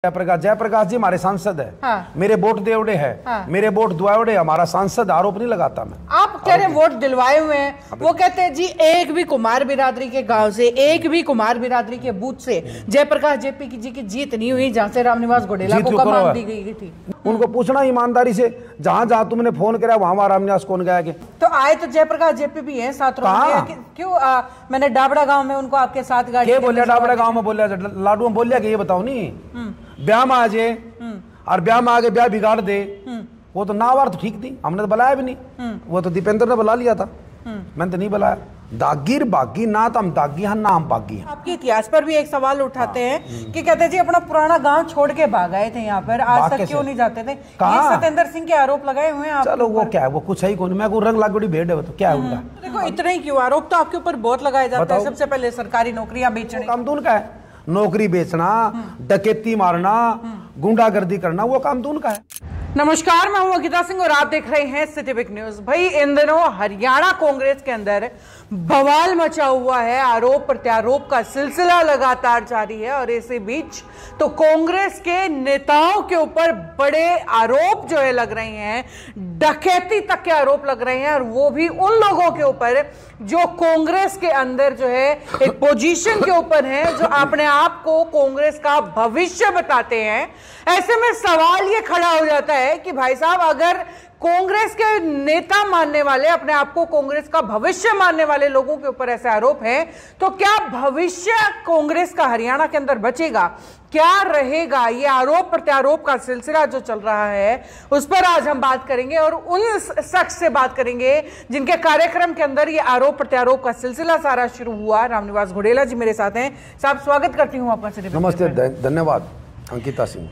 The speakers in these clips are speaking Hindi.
जयप्रकाश जी हमारे सांसद है। हाँ। मेरे वोट देवड़े है। हाँ। मेरे वोट दुआवड़े, हमारा सांसद। आरोप नहीं लगाता मैं। आप कह रहे वोट दिलवाए हुए हैं, वो कहते हैं जी एक भी कुमार बिरादरी के गांव से, एक भी कुमार बिरादरी के बूथ से जयप्रकाश जेपी जी की जीत नहीं हुई, जहां से रामनिवास घोडेला को कमान दी गई थी। उनको पूछना ईमानदारी से, जहां जहां तुमने फोन करा वहां रामनिवास कौन गया के? तो आए तो जयप्रकाश जेपी भी है साथ। क्यों मैंने डाबड़ा गांव में उनको आपके साथ गाड़ी बोलिया, डाबड़ा गांव में बोलिया, लाडू में बोलिया कि ये बताओ नहीं ब्याह में आ जाए और ब्याह में आगे ब्याह बिगाड़ दे, वो तो नावार तो ठीक थी, हमने तो बुलाया भी नहीं। वो तो दीपेंद्र ने बुला लिया था, मैंने तो नहीं बुलाया। दागीर बागी ना तो हम दागी हैं ना हम बागी हैं। आपके इतिहास पर भी एक सवाल उठाते हैं कि कहते हैं जी अपना पुराना गांव छोड़ के भाग आए थे यहाँ पर, आज तक क्यों नहीं जाते थे? सत्येंद्र सिंह के आरोप लगाए हुए हैं। चलो वो क्या है, वो कुछ है ही कौन, मैं को रंग लागोड़ी भेड़ है तो क्या होगा। देखो इतना ही क्यों, आरोप तो आपके ऊपर बहुत लगाए जाते हैं। सबसे पहले सरकारी नौकरियां बेचने, काम तो उनका है, नौकरी बेचना, डकैती मारना, गुंडागर्दी करना, वो काम तो उनका है। नमस्कार, मैं हूं अंकिता सिंह और आप देख रहे हैं सिटी बिग न्यूज। भाई इन दिनों हरियाणा कांग्रेस के अंदर बवाल मचा हुआ है, आरोप प्रत्यारोप का सिलसिला लगातार जारी है और इसी बीच तो कांग्रेस के नेताओं के ऊपर बड़े आरोप जो है लग रहे हैं, डकैती तक के आरोप लग रहे हैं, और वो भी उन लोगों के ऊपर जो कांग्रेस के अंदर जो है एक पोजीशन के ऊपर है, जो अपने आप को कांग्रेस का भविष्य बताते हैं। ऐसे में सवाल ये खड़ा हो जाता है कि भाई साहब, अगर कांग्रेस के नेता मानने वाले, अपने आप को कांग्रेस का भविष्य मानने वाले लोगों के ऊपर ऐसे आरोप हैं, तो क्या भविष्य कांग्रेस का हरियाणा के अंदर बचेगा? क्या रहेगा? ये आरोप प्रत्यारोप का सिलसिला जो चल रहा है उस पर आज हम बात करेंगे और उन शख्स से बात करेंगे जिनके कार्यक्रम के अंदर ये आरोप प्रत्यारोप का सिलसिला सारा शुरू हुआ। रामनिवास घोडेला जी मेरे साथ हैं। साहब स्वागत करती हूँ आपका। नमस्ते, धन्यवाद अंकिता सिंह।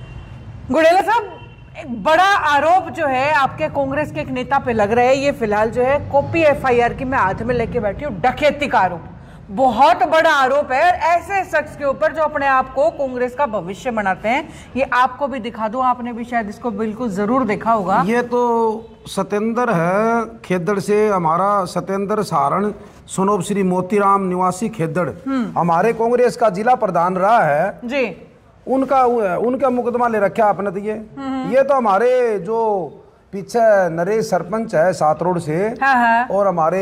घोडेला साहब, एक बड़ा आरोप जो है आपके कांग्रेस के एक नेता पे लग रहा है, ये फिलहाल जो है कॉपी एफआईआर की मैं हाथ में लेके बैठी हूँ, डकैती का आरोप। बहुत बड़ा आरोप है और ऐसे शख्स के ऊपर जो अपने आप को कांग्रेस का भविष्य बनाते हैं। ये आपको भी दिखा दूं, आपने भी शायद इसको बिल्कुल जरूर देखा होगा। ये तो सत्येंद्र है खेदड़ से, हमारा सत्येंद्र सारण सोनोब श्री मोतीराम निवासी खेदड़ हमारे कांग्रेस का जिला प्रधान रहा है जी। उनका मुकदमा ले रखा आपने। तो ये तो हमारे जो पीछे नरेश सरपंच है सात रोड से, हाँ। और हमारे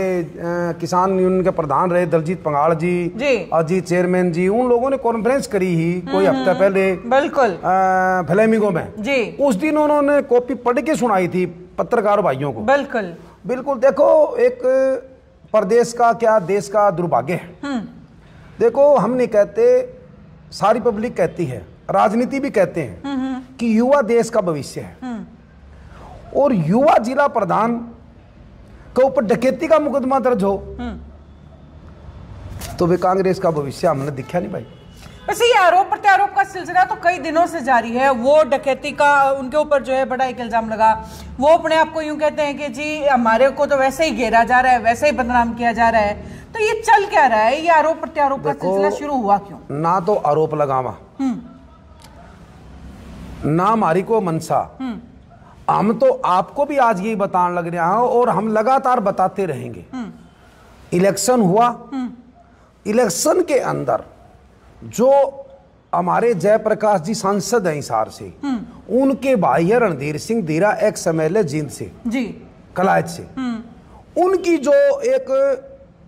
किसान यूनियन के प्रधान रहे दलजीत पंगाल जी, अजीत चेयरमैन जी, उन लोगों ने कॉन्फ्रेंस करी ही कोई हफ्ता पहले, बिल्कुल फ्लेमिंगो में जी। उस दिन उन्होंने कॉपी पढ़ के सुनाई थी पत्रकार भाइयों को। बिल्कुल देखो, एक प्रदेश का क्या देश का दुर्भाग्य है। देखो, हम नहीं कहते, सारी पब्लिक कहती है, राजनीति भी कहते हैं कि युवा देश का भविष्य है, और युवा जिला प्रधान के ऊपर डकैती का मुकदमा दर्ज हो तो वे कांग्रेस का भविष्य हमने दिखा नहीं भाई। वैसे ये आरोप प्रत्यारोप का सिलसिला तो कई दिनों से जारी है। वो डकैती का उनके ऊपर जो है बड़ा एक इल्जाम लगा। वो अपने आप को यूं कहते हैं कि जी हमारे को तो वैसे ही घेरा जा रहा है, वैसे ही बदनाम किया जा रहा है। तो ये चल क्या रहा है? ये आरोप प्रत्यारोप का सिलसिला शुरू हुआ क्यों? ना तो आरोप लगावा, ना हमारी को मनसा। हम तो आपको भी आज यही बताने लग रहे हैं और हम लगातार बताते रहेंगे। इलेक्शन हुआ, इलेक्शन के अंदर जो हमारे जयप्रकाश जी सांसद हैं हिसार से, उनके भाई है रणधीर सिंह धीरा, एक्स एमएलए जींद से जी, कलायत से, उनकी जो एक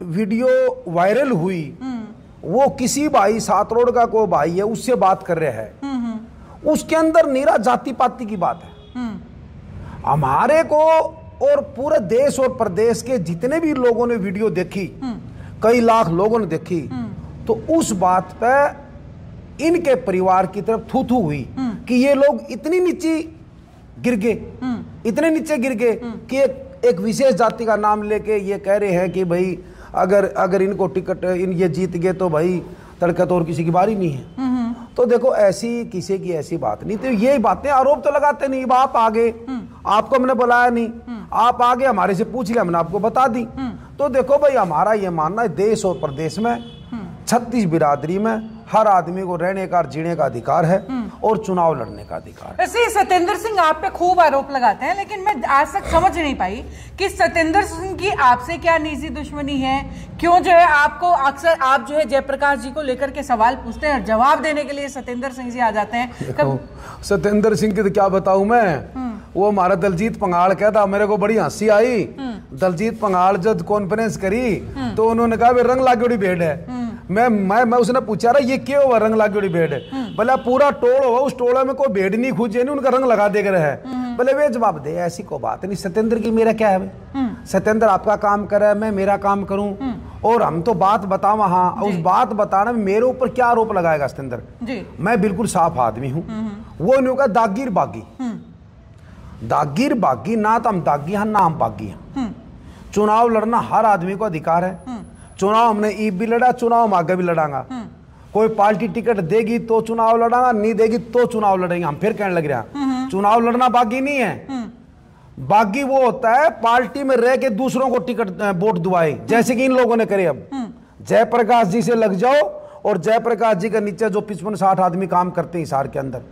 वीडियो वायरल हुई, वो किसी भाई सात रोड का कोई भाई है उससे बात कर रहे हैं, उसके अंदर नीरा जाति पाति की बात है। हमारे को और पूरे देश और प्रदेश के जितने भी लोगों ने वीडियो देखी, कई लाख लोगों ने देखी, तो उस बात पे इनके परिवार की तरफ थू थू हुई कि ये लोग इतनी नीचे गिर गए, इतने नीचे गिर गए कि एक विशेष जाति का नाम लेके ये कह रहे हैं कि भाई अगर इनको टिकट ये जीत गए तो भाई तड़का तो और किसी की बारी नहीं है। तो देखो, ऐसी किसी की ऐसी बात नहीं। तो ये बातें आरोप तो लगाते नहीं। आप आगे, आपको हमने बुलाया नहीं, आप आगे हमारे से पूछ लिया, हमने आपको बता दी। तो देखो भाई, हमारा ये मानना है देश और प्रदेश में 36 बिरादरी में हर आदमी को रहने का और जीने का अधिकार है, और चुनाव लड़ने का अधिकार है। वैसे सत्येंद्र सिंह आप पे खूब आरोप लगाते हैं, लेकिन मैं आज तक समझ नहीं पाई कि सत्येंद्र सिंह की आपसे क्या निजी दुश्मनी है। क्यों जो है आपको अक्सर आप जो है जयप्रकाश जी को लेकर के सवाल पूछते हैं और जवाब देने के लिए सत्येंद्र सिंह जी आ जाते हैं। सत्येंद्र सिंह की तो क्या बताऊं मैं, वो हमारा दलजीत पंगाल कहता, मेरे को बड़ी हंसी आई। दलजीत पंगाल जब कॉन्फ्रेंस करी तो उन्होंने कहा वे रंग लागोड़ी भेड़ है। मैं उसने पूछा रहा ये क्यों हुआ रंग लागोड़ी भेड़ है? बोला पूरा टोल हुआ, उस टोला में कोई भेड़ नहीं खूजे नहीं, उनका रंग लगा दे रहा है। बोले वे जवाब दे, ऐसी कोई बात नहीं। सत्येंद्र की मेरा क्या है? सत्येंद्र आपका काम करे, मैं मेरा काम करूं, और हम तो बात बताओ। हाँ, उस बात बताने में मेरे ऊपर क्या आरोप लगाएगा सत्येंद्र? मैं बिल्कुल साफ आदमी हूं। वो इन्हों का दागीर बागी, दागीर बागी ना तो हम दागी हैं ना हम बागी हैं। चुनाव लड़ना हर आदमी को अधिकार है। चुनाव हमने ईब भी लड़ा, चुनाव हम आगे भी लड़ांगा। कोई पार्टी टिकट देगी तो चुनाव लड़ांगा, नहीं देगी तो चुनाव लड़ेंगे। हम फिर कहने लग रहे हैं चुनाव लड़ना बागी नहीं है। बागी वो होता है पार्टी में रह के दूसरों को टिकट वोट दुआए, जैसे कि इन लोगों ने करे। अब जयप्रकाश जी से लग जाओ, और जयप्रकाश जी के नीचे जो 55-60 आदमी काम करते हैं हिसार के अंदर,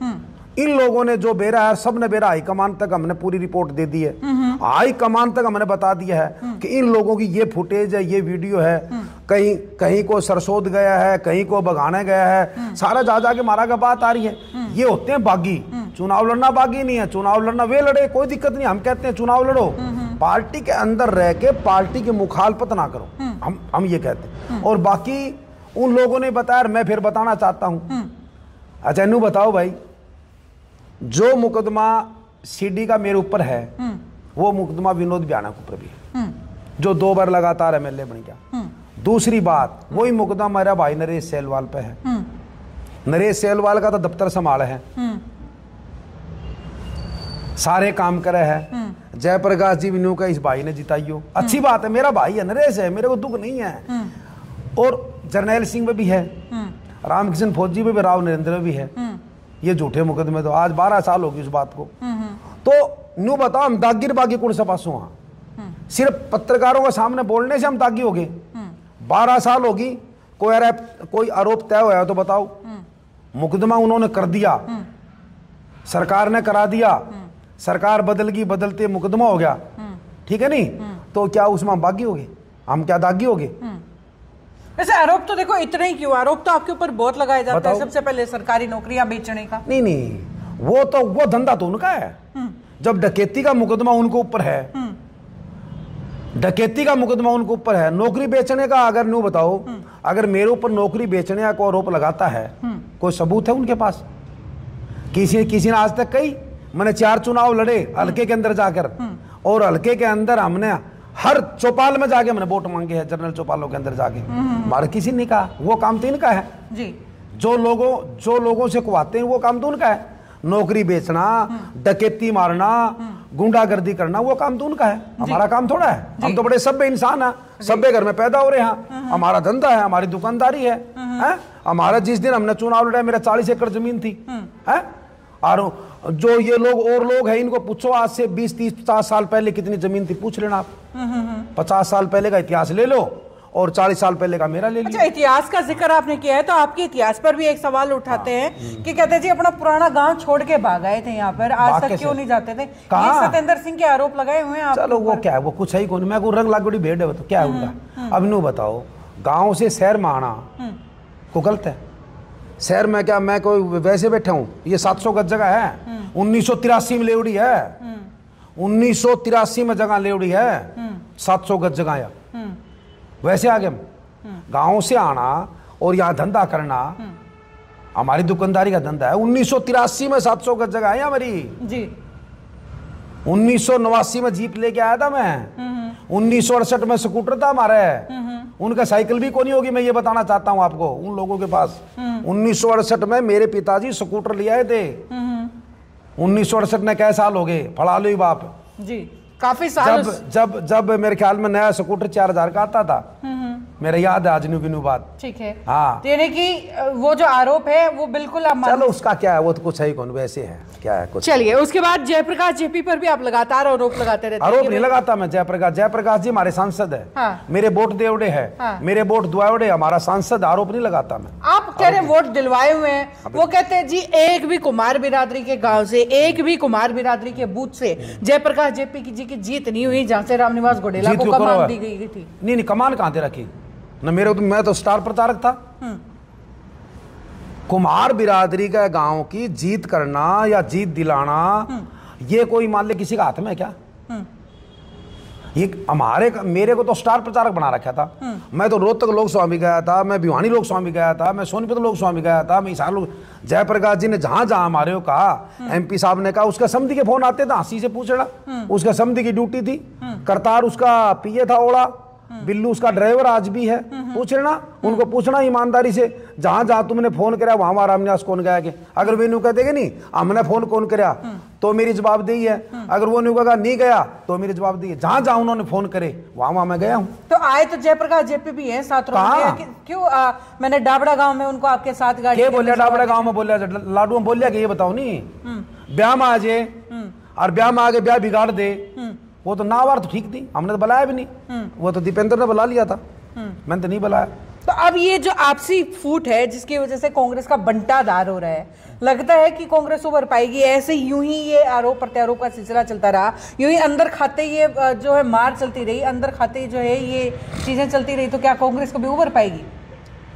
इन लोगों ने जो बेरा है, सब ने बेरा हाईकमान तक हमने पूरी रिपोर्ट दे दी है। हाईकमान तक हमने बता दिया है कि इन लोगों की ये फुटेज है, ये वीडियो है, कहीं को सरसोद गया है, कहीं को बगाने गया है, सारा जा जाके मारा का बात आ रही है। ये होते हैं बागी। चुनाव लड़ना बागी नहीं है। चुनाव लड़ना वे लड़े, कोई दिक्कत नहीं। हम कहते हैं चुनाव लड़ो, पार्टी के अंदर रह के पार्टी की मुखालफत ना करो, हम ये कहते हैं। और बाकी उन लोगों ने बताया, मैं फिर बताना चाहता हूं। अच्छा इन्हू बताओ भाई, जो मुकदमा सीडी का मेरे ऊपर है, वो मुकदमा विनोद बियाना के ऊपर भी है, जो 2 बार लगातार एमएलए बन गया। दूसरी बात, वही मुकदमा मेरा भाई नरेश सेलवाल पे है। नरेश सेलवाल का तो दफ्तर संभाल है, सारे काम करे है। जयप्रकाश जी विनू का इस भाई ने जिताइयो, अच्छी बात है, मेरा भाई है, नरेश है, मेरे को दुख नहीं है। और जर्नैल सिंह में भी है, रामकिशन फौजी में भी, राव नरेंद्र में भी है। ये झूठे मुकदमे तो आज 12 साल होगी उस बात को। तो न्यू बताओ हम दागीर बागी कौन सा पासों? सिर्फ पत्रकारों के सामने बोलने से हम दागी हो गए? 12 साल होगी, कोई आरोप तय होया तो बताओ। मुकदमा उन्होंने कर दिया, सरकार ने करा दिया, सरकार बदल गई, बदलते मुकदमा हो गया, ठीक है नहीं? तो क्या उसमें हम बागी हो गए? हम क्या दागी हो गए? वैसे आरोप तो देखो इतने ही क्यों, आरोप तो आपके ऊपर बहुत लगाए जाते हैं। सबसे पहले सरकारी नौकरियां बेचने का। नहीं, वो धंधा तो उनका है। जब डकैती का मुकदमा उनके ऊपर है, डकैती का मुकदमा उनके ऊपर है, नौकरी बेचने का अगर न्यू बताओ, अगर मेरे ऊपर नौकरी बेचने का आरोप लगाता है, कोई सबूत है उनके पास? किसी ने आज तक कही? मैंने 4 चुनाव लड़े हल्के के अंदर जाकर, और हल्के के अंदर हमने हर चौपाल में जाके मैंने वोट मांगे हैं, जनरल चौपालों के अंदर जाके। हमारे किसी ने कहा वो काम तो इनका है जी। जो लोगों से कुवाते हैं वो काम तो उनका है। नौकरी बेचना, डकैती मारना, गुंडागर्दी करना, वो काम तो उनका है। हमारा काम थोड़ा है। हम तो बड़े सभ्य इंसान है, सभ्य घर में पैदा हो रहे हैं। हमारा धंधा है, हमारी दुकानदारी है। हमारा जिस दिन हमने चुनाव लड़ा, मेरा 40 एकड़ जमीन थी। और जो ये लोग और लोग हैं, इनको पूछो आज से 20, 30, 50 साल पहले कितनी जमीन थी, पूछ लेना आप। 50 साल पहले का इतिहास ले लो और 40 साल पहले का मेरा ले लो। अच्छा, इतिहास का जिक्र आपने किया है तो आपके इतिहास पर भी एक सवाल उठाते हैं कि कहते हैं जी अपना पुराना गांव छोड़ के भाग आए थे यहाँ पर, आज तक क्यों नहीं जाते थे? ये सत्येंद्र सिंह के आरोप लगाए हुए हैं। चलो वो क्या है, वो कुछ है ही कौन, मैं को रंग लागोड़ी भेड़ है, तो क्या है उनका? अब नू बताओ, गाँव से शहर में आना को गलत है? शहर में क्या मैं कोई वैसे बैठा हूँ? ये 700 गज जगह है, 1983 में लेवड़ी है, 1983 में जगह लेवड़ी है, 700 गज जगह या वैसे आगे हम गाँव से आना और यहाँ धंधा करना, हमारी दुकानदारी का धंधा है। 1983 में 700 गज जगह है हमारी जी। 1989 में जीप लेके आया था मैं, 1968 में स्कूटर था हमारे, उनका साइकिल भी कोनी होगी, मैं ये बताना चाहता हूँ आपको उन लोगों के पास। 1968 में मेरे पिताजी स्कूटर ले आए थे। 1968 में कै साल हो गए, फड़ा लो बाप जी, काफी साल। जब मेरे ख्याल में नया स्कूटर 4000 का आता था, मेरा याद है आज न्यू बात। ठीक है। हाँ, तो यानी कि वो जो आरोप है वो बिल्कुल आप चलो उसका क्या है, वो तो कुछ है ही कौन, वैसे है क्या है कुछ। चलिए, उसके बाद जयप्रकाश जेपी पर भी आप लगातार आरोप लगाते रहते हैं। आरोप नहीं लगाता मैं। जयप्रकाश जी हमारे सांसद है। हाँ। मेरे वोट देवड़े है। हाँ। मेरे वोट दुआवड़े, हमारा सांसद। आरोप नहीं लगाता मैं। आप कह रहे वोट दिलवाए हुए हैं, वो कहते हैं जी एक भी कुमार बिरादरी के गांव से, एक भी कुमार बिरादरी के बूथ से जयप्रकाश जेपी जी की जीत नहीं हुई, जहां से रामनिवास घोडेला को कमान दी गई थी। नहीं, कमान कहां दे रखी न मेरे, तो मैं तो स्टार प्रचारक था। कुमार बिरादरी का गांव की जीत करना या जीत दिलाना, ये कोई मान ले किसी का हाथ में है क्या? ये मेरे को तो स्टार प्रचारक बना रखा था। मैं तो रोहतक लोकसभा में गया था, मैं भिवानी लोकसभा में गया था, मैं सोनीपत लोकसभा में गया था, मैं हिसार लोग। जयप्रकाश जी ने जहां जहां हमारे को कहा, एमपी साहब ने कहा, उसका समधी के फोन आते थे, हंसी से पूछना। उसका समधी की ड्यूटी थी, करतार उसका पीए था ओड़ा, बिल्लू उसका ड्राइवर आज भी है। पूछना, उनको पूछना ईमानदारी से, जहां जहां तुमने फोन कराया वहां वहां रामनिवास कौन गया के। अगर वे न्यू कह देंगे नहीं हमने फोन कौन कराया, तो मेरी जवाबदेही है। अगर वो न्यू कहा नहीं गया तो मेरी जवाबदेही है। जहां जहां उन्होंने फोन करे वहां वहां मैं गया हूं। तो आए तो जयप्रकाश जेपी भी है साथ में, क्यों मैंने डाबड़ा गांव में उनको आपके साथ गाड़ी के बोलिया, डाबड़ा गांव में बोलिया, लाडू में बोलिया कि ये बताओ नहीं ब्याह में आ जाए और ब्याह में आगे ब्याह बिगाड़ दे। वो तो नावार तो ठीक थी, हमने तो बुलाया भी नहीं। वो तो दीपेंद्र ने बुला लिया था, मैंने तो नहीं बुलाया। तो अब ये जो आपसी फूट है जिसकी वजह से कांग्रेस का बंटाधार हो रहा है, लगता है कि कांग्रेस उभर पाएगी? ऐसे यूं ही ये आरोप प्रत्यारोप का सिलसिला चलता रहा, यूं ही अंदर खाते ये जो है मार चलती रही, अंदर खाते जो है ये चीजें चलती रही, तो क्या कांग्रेस कभी उभर पाएगी?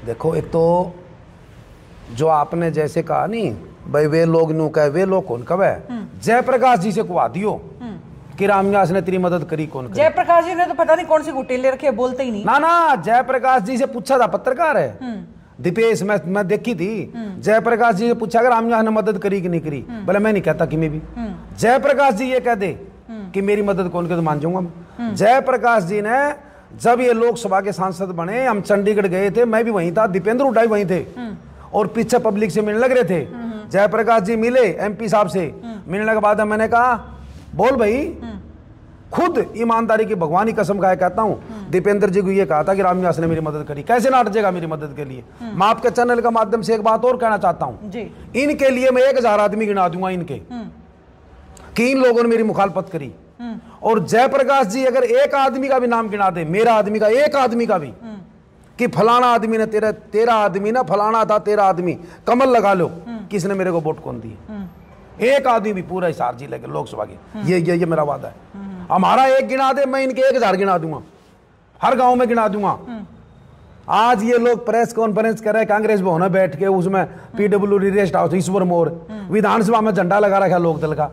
देखो, एक तो जो आपने जैसे कहा नहीं भाई, वे लोग न्यू कहे, वे लोग कौन कब है? जयप्रकाश जी से कुआ दियो कि रामनिवास ने तेरी मदद करी, कौन करी? जयप्रकाश जी ने तो पता नहीं कौन सी गुटेल ले रखे, बोलते ही नहीं। ना जयप्रकाश जी से पूछा था, पत्रकार है दीपेश, मैं देखी थी। जयप्रकाश जी से पूछा अगर रामनिवास ने मदद करी कि नहीं करी, बोले मैं नहीं कहता कि मैं भी। जयप्रकाश जी ये कह दे कि मेरी मदद कौन करे तो मान जाऊंगा मैं। जयप्रकाश जी ने जब ये लोकसभा के सांसद बने, हम चंडीगढ़ गए थे, मैं भी वहीं था, दीपेंद्र हुड्डा वहीं थे, और पीछे पब्लिक से मिलने लग रहे थे। जयप्रकाश जी मिले एमपी साहब से, मिलने के बाद मैंने कहा बोल भाई, खुद ईमानदारी की भगवान की कसम खाया कहता हूं, दीपेंद्र जी को ये कहा था कि रामनिवास ने मेरी मदद करी, कैसे ना हटेगा मेरी मदद के लिए। मैं आपके चैनल के माध्यम से एक बात और कहना चाहता हूं, इनके लिए मैं 1000 आदमी गिना दूंगा इनके, कि इन लोगों ने मेरी मुखालफत करी। और जयप्रकाश जी अगर एक आदमी का भी नाम गिना दे, मेरा आदमी का, एक आदमी का भी, कि फलाना आदमी ने तेरा आदमी ना फलाना था, तेरा आदमी, कमल लगा लो किसने मेरे को वोट कौन दी, एक आदमी भी पूरा हिसार जिले के लोकसभा के, ये मेरा वादा है। हमारा एक गिना दे, मैं इनके 1000 गिना दूंगा, हर गांव में गिना दूंगा। आज ये लोग प्रेस कॉन्फ्रेंस कर रहे हैं कांग्रेस भवन में बैठ के, उसमें पीडब्ल्यूडी रेस्ट हाउस ईश्वर मोर विधानसभा में झंडा लगा रखा लोकदल का,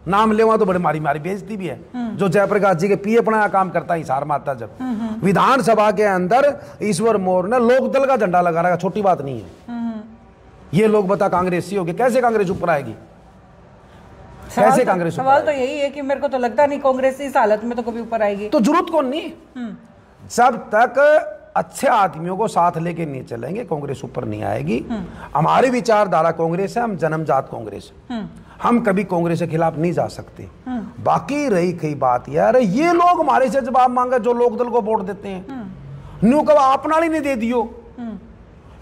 नाम लेवा तो बड़े मारी बेइज्जती भी है। जो जयप्रकाश जी के पीए अपना काम करता है हिसार मारता, जब विधानसभा के अंदर ईश्वर मोर ने लोकदल का झंडा लगा रखा, छोटी बात नहीं है। ये लोग बता कांग्रेसी हो गए, कैसे कांग्रेस ऊपर आएगी? कैसे कांग्रेस? सवाल तो यही है कि मेरे को तो लगता नहीं कांग्रेस इस हालत में तो कभी ऊपर आएगी। तो जरूरत कौन नहीं, जब तक अच्छे आदमियों को साथ लेके नहीं चलेंगे कांग्रेस ऊपर नहीं आएगी। हमारी विचारधारा कांग्रेस है, हम जन्मजात कांग्रेस, हम कभी कांग्रेस के खिलाफ नहीं जा सकते। बाकी रही कई बात यार, ये लोग हमारे से जवाब मांगे जो लोकदल को वोट देते हैं, न्यू कब अपना नहीं दे दियो,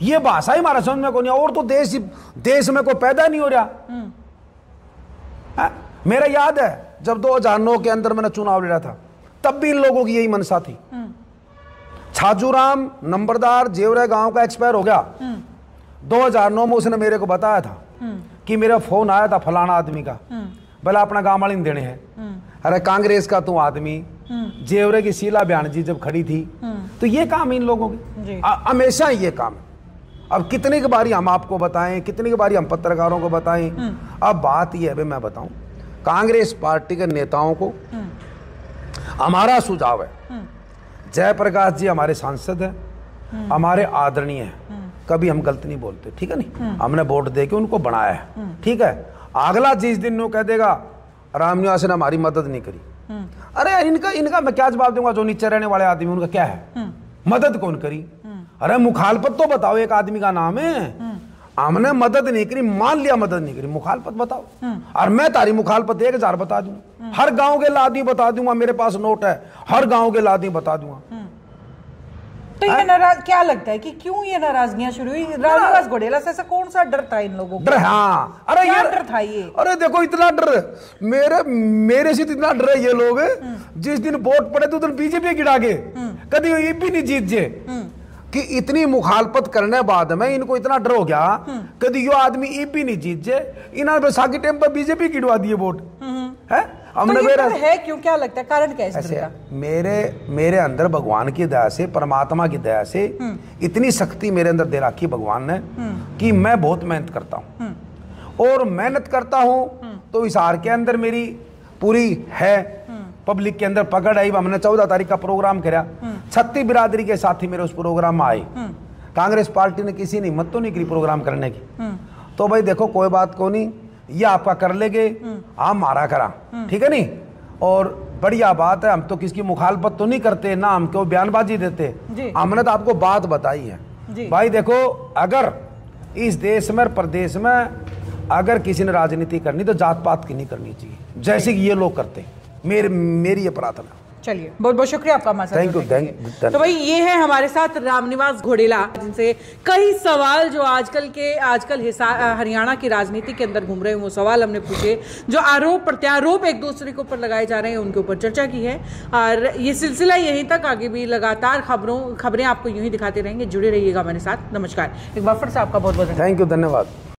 ये भाषा ही हमारा समझ में को नहीं। और तो देश में कोई पैदा नहीं हो रहा। मेरा याद है जब 2009 के अंदर मैंने चुनाव लड़ा था, तब भी इन लोगों की यही मनसा थी। छाजूराम नंबरदार जेवरा गांव का एक्सपायर हो गया 2009 में, उसने मेरे को बताया था कि मेरा फोन आया था फलाना आदमी का, भला अपना गांव वाली देने हैं। अरे कांग्रेस का तू आदमी, जेवरे की शीला बयान जी जब खड़ी थी, तो ये काम इन लोगों के हमेशा ये काम है। अब कितनी की बारी हम आपको बताएं, कितनी की बारी हम पत्रकारों को बताएं। अब बात यह है, मैं बताऊं, कांग्रेस पार्टी के नेताओं को हमारा सुझाव है, जयप्रकाश जी हमारे सांसद हैं, हमारे आदरणीय हैं, कभी हम गलत नहीं बोलते, ठीक है नहीं, हमने वोट देके उनको बनाया है, ठीक है। अगला जिस दिन वो कह देगा रामनिवास ने हमारी मदद नहीं करी, अरे इनका मैं क्या जवाब दूंगा? जो नीचे रहने वाले आदमी उनका क्या है, मदद कौन करी? अरे मुखालफत तो बताओ, एक आदमी का नाम है, हमने मदद नहीं करी, मान लिया मदद नहीं करी, मुखालफत बताओ। और मैं तारी मुखालफत 1000 बता दूंगा, हर गांव के लादी बता दूंगा, मेरे पास नोट है, हर गांव के लादी बता दूंगा। तो ये क्या लगता है कि क्यों ये नाराजगियां शुरू हुई? रामनिवास घोडेला से ऐसा कौन सा डर था इन लोगों को? डर, हाँ, अरे क्या ये डर था ये? अरे देखो इतना डर, मेरे से इतना डर है ये लोग, जिस दिन वोट पड़े तो उधर बीजेपी गिरा के कभी ये भी नहीं जीत जे, कि इतनी मुखालफत करने बाद में इनको इतना डर हो गया कभी यो आदमी ये भी नहीं जीत जे, इन्होंने बैसाखी टाइम पर बीजेपी गिरवा दिए वोट है। हमने तो ये है क्यों, क्या लगता है कारण क्या है इस का? मेरे अंदर भगवान की दया से, परमात्मा की दया से इतनी शक्ति मेरे अंदर दे रखी भगवान ने कि मैं बहुत मेहनत करता हूँ, और मेहनत करता हूँ तो इस हार के अंदर मेरी पूरी है, पब्लिक के अंदर पकड़ आई। हमने 14 तारीख का प्रोग्राम किया, 36 बिरादरी के साथी मेरे उस प्रोग्राम में आए। कांग्रेस पार्टी ने किसी ने हिम्मत तो नहीं करी प्रोग्राम करने की, तो भाई देखो कोई बात को नहीं, ये आपका कर लेंगे, आप मारा करा, ठीक है नहीं। और बढ़िया बात है, हम तो किसकी मुखालफत तो नहीं करते ना, हम क्यों बयानबाजी देते, हमने तो आपको बात बताई है। भाई देखो, अगर इस देश में प्रदेश में अगर किसी ने राजनीति करनी तो जात पात की नहीं करनी चाहिए, जैसे कि ये लोग करते। मेरी ये प्रार्थना। चलिए, बहुत बहुत शुक्रिया आपका हमारे साथ। Thank you. तो भाई ये है हमारे साथ रामनिवास घोडेला, जिनसे कई सवाल जो आजकल हरियाणा की राजनीति के अंदर घूम रहे हैं वो सवाल हमने पूछे, जो आरोप प्रत्यारोप एक दूसरे के ऊपर लगाए जा रहे हैं उनके ऊपर चर्चा की है। और ये सिलसिला यहीं तक आगे भी लगातार खबरें आपको यूं ही दिखाते रहेंगे। जुड़े रहिएगा हमारे साथ। नमस्कार, एक बार फिर से आपका बहुत बहुत थैंक यू, धन्यवाद।